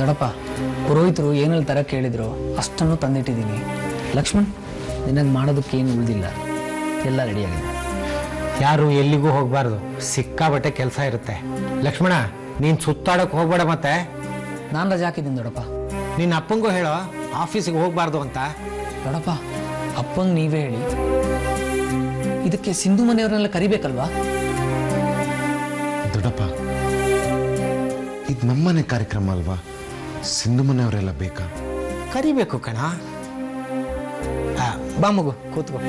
ದೊಡ್ಡಪ್ಪ, ಪುರೋಹಿತರು ಏನಲ್ಲಿ ತರ ಕೇಳಿದ್ರು ಅಷ್ಟನ್ನು ತಂದಿಟ್ಟಿದ್ದೀನಿ. ಲಕ್ಷ್ಮಣ್, ನಿನಗೆ ಮಾಡೋದಕ್ಕೆ ಏನು ಉಳಿದಿಲ್ಲ, ಎಲ್ಲ ರೆಡಿಯಾಗಿದೆ. ಯಾರು ಎಲ್ಲಿಗೂ ಹೋಗಬಾರ್ದು, ಸಿಕ್ಕಾಬಟ್ಟೆ ಕೆಲಸ ಇರುತ್ತೆ. ಲಕ್ಷ್ಮಣ, ನೀನು ಸುತ್ತಾಡಕ್ಕೆ ಹೋಗ್ಬೇಡ. ಮತ್ತೆ ನಾನು ರಜೆ ಹಾಕಿದ್ದೀನಿ ದೊಡ್ಡಪ್ಪ. ನಿನ್ನ ಅಪ್ಪಂಗೂ ಹೇಳೋ ಆಫೀಸಿಗೆ ಹೋಗ್ಬಾರ್ದು ಅಂತ. ದೊಡ್ಡಪ್ಪ, ಅಪ್ಪಂಗೆ ನೀವೇ ಹೇಳಿ. ಇದಕ್ಕೆ ಸಿಂಧು ಮನೆಯವ್ರನ್ನೆಲ್ಲ ಕರಿಬೇಕಲ್ವಾ? ದೊಡ್ಡಪ್ಪ, ಇದು ನಮ್ಮನೆ ಕಾರ್ಯಕ್ರಮ ಅಲ್ವಾ, ಸಿಂಧು ಮನೆಯವರೆಲ್ಲ ಬೇಕಾ? ಕರಿಬೇಕು ಕಣ. ಬಾ ಮಗು, ಕೂತ್ಕೋ.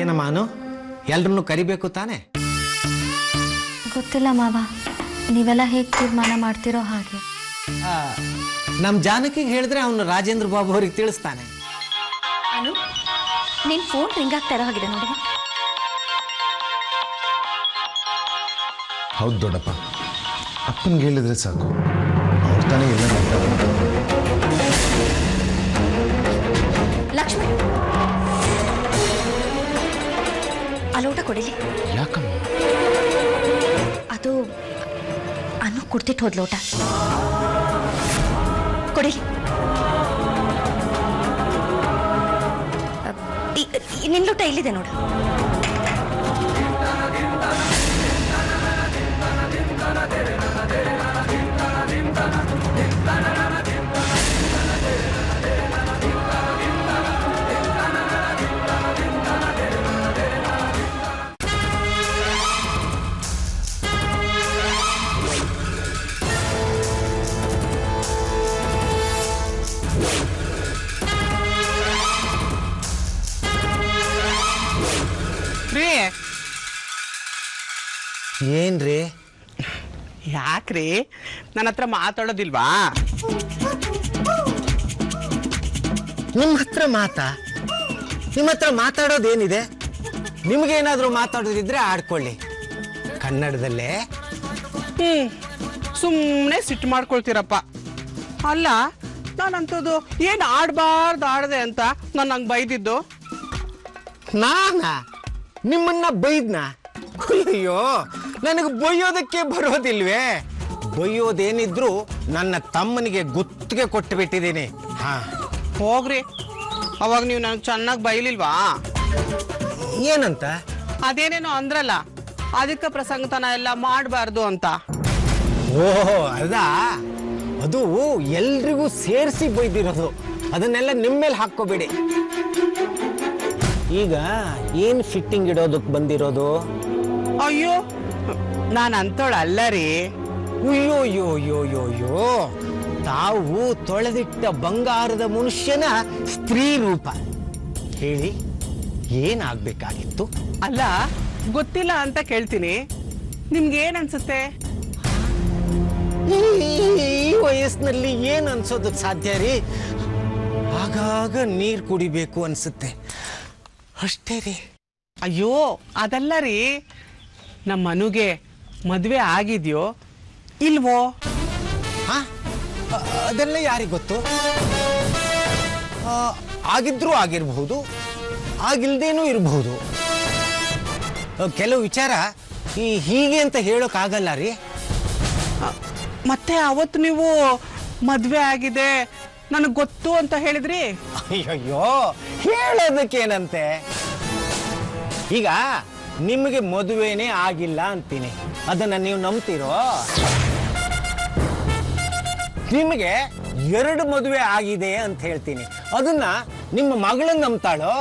ಏನಮ್ಮ ಅನು, ಎಲ್ರನ್ನೂ ಕರಿಬೇಕು ತಾನೆ? ಗೊತ್ತಿಲ್ಲ ಮಾವ, ನೀವೆಲ್ಲ ಹೇಗೆ ತೀರ್ಮಾನ ಮಾಡ್ತಿರೋ ಹಾಗೆ. ನಮ್ಮ ಜಾನಕಿಗೆ ಹೇಳಿದ್ರೆ ಅವನು ರಾಜೇಂದ್ರ ಬಾಬು ಅವ್ರಿಗೆ ತಿಳಿಸ್ತಾನೆ. ಅನು, ನಿನ್ ಫೋನ್ ರಿಂಗ್ ಆಗ್ತಾ ಇರೋ ಹಾಗಿದೆ ನೋಡಿ. ಹೌದು ದೊಡ್ಡಪ್ಪ, ಅಪ್ಪನಿಗೆ ಹೇಳಿದ್ರೆ ಸಾಕು, ಅವ್ರು ತಾನೇ ಎಲ್ಲ ಮಾತಾಡೋದು. ಲಕ್ಷ್ಮಿ, ಅಲೋಟ ಕೊಡಿಲಿ. ಯಾಕಮ್ಮ? ಅದು ಅನು ಕುಡ್ತಿಟ್ಟು ಹೋದ್ ಲೋಟ ಕೊಡಿಲಿ. ನಿನ್ ಲೋಟ ಇಲ್ಲಿದೆ ನೋಡು. ಏನ್ರಿ? ಯಾಕ್ರಿ ನನ್ನ ಹತ್ರ ಮಾತಾಡೋದಿಲ್ವಾ? ನಿಮ್ಮ ಹತ್ರ ನಿಮ್ಮ ಹತ್ರ ಮಾತಾಡೋದೇನಿದೆ? ನಿಮ್ಗೇನಾದ್ರೂ ಮಾತಾಡೋದಿದ್ರೆ ಆಡ್ಕೊಳ್ಳಿ ಕನ್ನಡದಲ್ಲೇ. ಸುಮ್ಮನೆ ಸಿಟ್ಟು ಮಾಡ್ಕೊಳ್ತೀರಪ್ಪ. ಅಲ್ಲ, ನಾನಂತದ್ದು ಏನು ಆಡಬಾರ್ದು ಆಡದೆ ಅಂತ ನಾನು ಹಂಗೆ ಬೈದಿದ್ದು. ನಿಮ್ಮನ್ನ ಬೈದ್ನ? ಅಯ್ಯೋ, ನನಗೆ ಬೈಯೋದಕ್ಕೆ ಬರೋದಿಲ್ವೇ? ಬೈಯೋದೇನಿದ್ರು ನನ್ನ ತಮ್ಮನಿಗೆ ಗುತ್ತಿಗೆ ಕೊಟ್ಟು ಬಿಟ್ಟಿದ್ದೀನಿ. ಹೋಗ್ರಿ, ಅವಾಗ ನೀವು ನನಗೆ ಚೆನ್ನಾಗಿ ಬೈಲಿಲ್ವಾ? ಏನಂತ? ಅದೇನೇನೋ ಅಂದ್ರಲ್ಲ, ಅದಕ್ಕೆ ಪ್ರಸಂಗತನ ಎಲ್ಲ ಮಾಡಬಾರ್ದು ಅಂತ. ಓಹೋ, ಅದು ಎಲ್ರಿಗೂ ಸೇರಿಸಿ ಬೈದಿರೋದು. ಅದನ್ನೆಲ್ಲ ನಿಮ್ಮೇಲೆ ಹಾಕೋಬೇಡಿ. ಈಗ ಏನ್ ಫಿಟ್ಟಿಂಗ್ ಇಡೋದಕ್ಕೆ ಬಂದಿರೋದು? ಅಯ್ಯೋ, ನಾನು ಅಂತೋಳ ಅಲ್ಲ ರೀ. ಅಯ್ಯೋ, ತಾವು ತೊಳೆದಿಟ್ಟ ಬಂಗಾರದ ಮನುಷ್ಯನ ಸ್ತ್ರೀ ರೂಪ. ಹೇಳಿ, ಏನಾಗ್ಬೇಕಾಗಿತ್ತು? ಅಲ್ಲ, ಗೊತ್ತಿಲ್ಲ ಅಂತ ಕೇಳ್ತೀನಿ. ನಿಮ್ಗೆ ಏನ್ ಅನ್ಸುತ್ತೆ? ಈ ವಯಸ್ಸಿನಲ್ಲಿ ಏನ್ ಅನ್ಸೋದಕ್ ಸಾಧ್ಯ ರೀ? ಆಗಾಗ ನೀರ್ ಕುಡಿಬೇಕು ಅನ್ಸುತ್ತೆ, ಅಷ್ಟೇ ರೀ. ಅಯ್ಯೋ, ಅದಲ್ಲ ರೀ. ನಮ್ಮ ಮನುಗೆ ಮದುವೆ ಆಗಿದ್ಯೋ ಇಲ್ವೋ? ಅದೆಲ್ಲ ಯಾರಿಗೆ ಗೊತ್ತು? ಆಗಿದ್ರೂ ಆಗಿರಬಹುದು, ಆಗಿಲ್ದೇನೂ ಇರಬಹುದು. ಕೆಲವು ವಿಚಾರ ಹೀಗೆ ಅಂತ ಹೇಳೋಕ್ಕಾಗಲ್ಲ ರೀ. ಮತ್ತೆ ಅವತ್ತು ನೀವು ಮದುವೆ ಆಗಿದೆ ನನಗೆ ಗೊತ್ತು ಅಂತ ಹೇಳಿದ್ರಿ. ಅಯ್ಯಯ್ಯೋ, ಹೇಳೋದಕ್ಕೇನಂತೆ? ಈಗ ನಿಮಗೆ ಮದುವೆನೇ ಆಗಿಲ್ಲ ಅಂತೀನಿ, ಅದನ್ನ ನೀವು ನಂಬ್ತೀರೋ? ನಿಮಗೆ 2 ಮದುವೆ ಆಗಿದೆ ಅಂತ ಹೇಳ್ತೀನಿ, ಅದನ್ನ ನಿಮ್ಮ ಮಗಳನ್ನ ನಂಬ್ತಾಳೋ?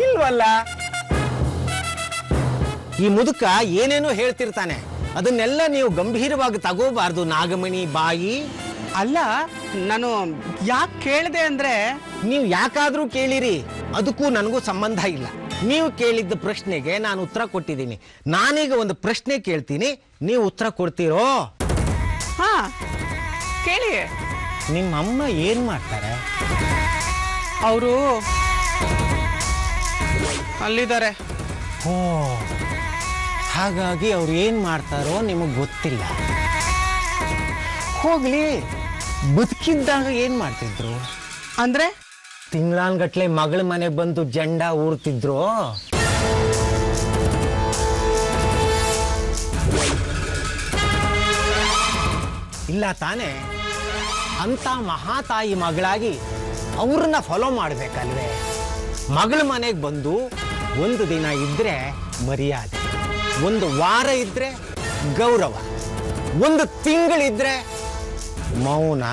ಇಲ್ವಲ್ಲ. ಈ ಮುದುಕ ಏನೇನೋ ಹೇಳ್ತಿರ್ತಾನೆ, ಅದನ್ನೆಲ್ಲ ನೀವು ಗಂಭೀರವಾಗಿ ತಗೋಬಾರ್ದು ನಾಗಮಣಿ ಬಾಯಿ. ಅಲ್ಲ, ನಾನು ಯಾಕೆ ಕೇಳಿದೆ ಅಂದ್ರೆ, ನೀವು ಯಾಕಾದ್ರೂ ಕೇಳಿರಿ, ಅದಕ್ಕೂ ನನಗೂ ಸಂಬಂಧ ಇಲ್ಲ. ನೀವು ಕೇಳಿದ್ದ ಪ್ರಶ್ನೆಗೆ ನಾನು ಉತ್ತರ ಕೊಟ್ಟಿದ್ದೀನಿ. ನಾನೀಗ ಒಂದು ಪ್ರಶ್ನೆ ಕೇಳ್ತೀನಿ, ನೀವು ಉತ್ತರ ಕೊಡ್ತೀರೋ? ಹಾ, ಕೇಳಿ. ನಿಮ್ಮಮ್ಮ ಏನ್ ಮಾಡ್ತಾರೆ? ಅವರು ಅಲ್ಲಿದ್ದಾರೆ. ಓ, ಹಾಗಾಗಿ ಅವ್ರು ಏನ್ ಮಾಡ್ತಾರೋ ನಿಮಗೆ ಗೊತ್ತಿಲ್ಲ. ಹೋಗ್ಲಿ, ಬದುಕಿದ್ದಾಗ ಏನ್ ಮಾಡ್ತಿದ್ರು? ಅಂದ್ರೆ ತಿಂಗಳಾನ್ಗಟ್ಲೆ ಮಗಳ ಮನೆ ಬಂದು ಜಂಡ ಊರ್ತಿದ್ರು. ಇಲ್ಲ ತಾನೇ? ಅಂತ ಮಹಾತಾಯಿ ಮಗಳಾಗಿ ಅವ್ರನ್ನ ಫಾಲೋ ಮಾಡಬೇಕಲ್ವೇ? ಮಗಳ ಮನೆಗೆ ಬಂದು ಒಂದು ದಿನ ಇದ್ರೆ ಮರ್ಯಾದೆ, ಒಂದು ವಾರ ಇದ್ರೆ ಗೌರವ, ಒಂದು ತಿಂಗಳಿದ್ರೆ ಮೌನ,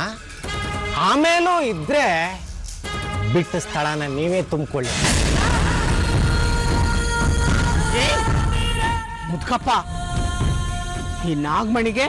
ಆಮೇಲೂ ಇದ್ರೆ ಬಿಟ್ಟ ಸ್ಥಳನ ನೀವೇ ತುಂಬಿಕೊಳ್ಳಿ. ಮುದ್ಕಪ್ಪ, ಈ ನಾಗಮಣಿಗೆ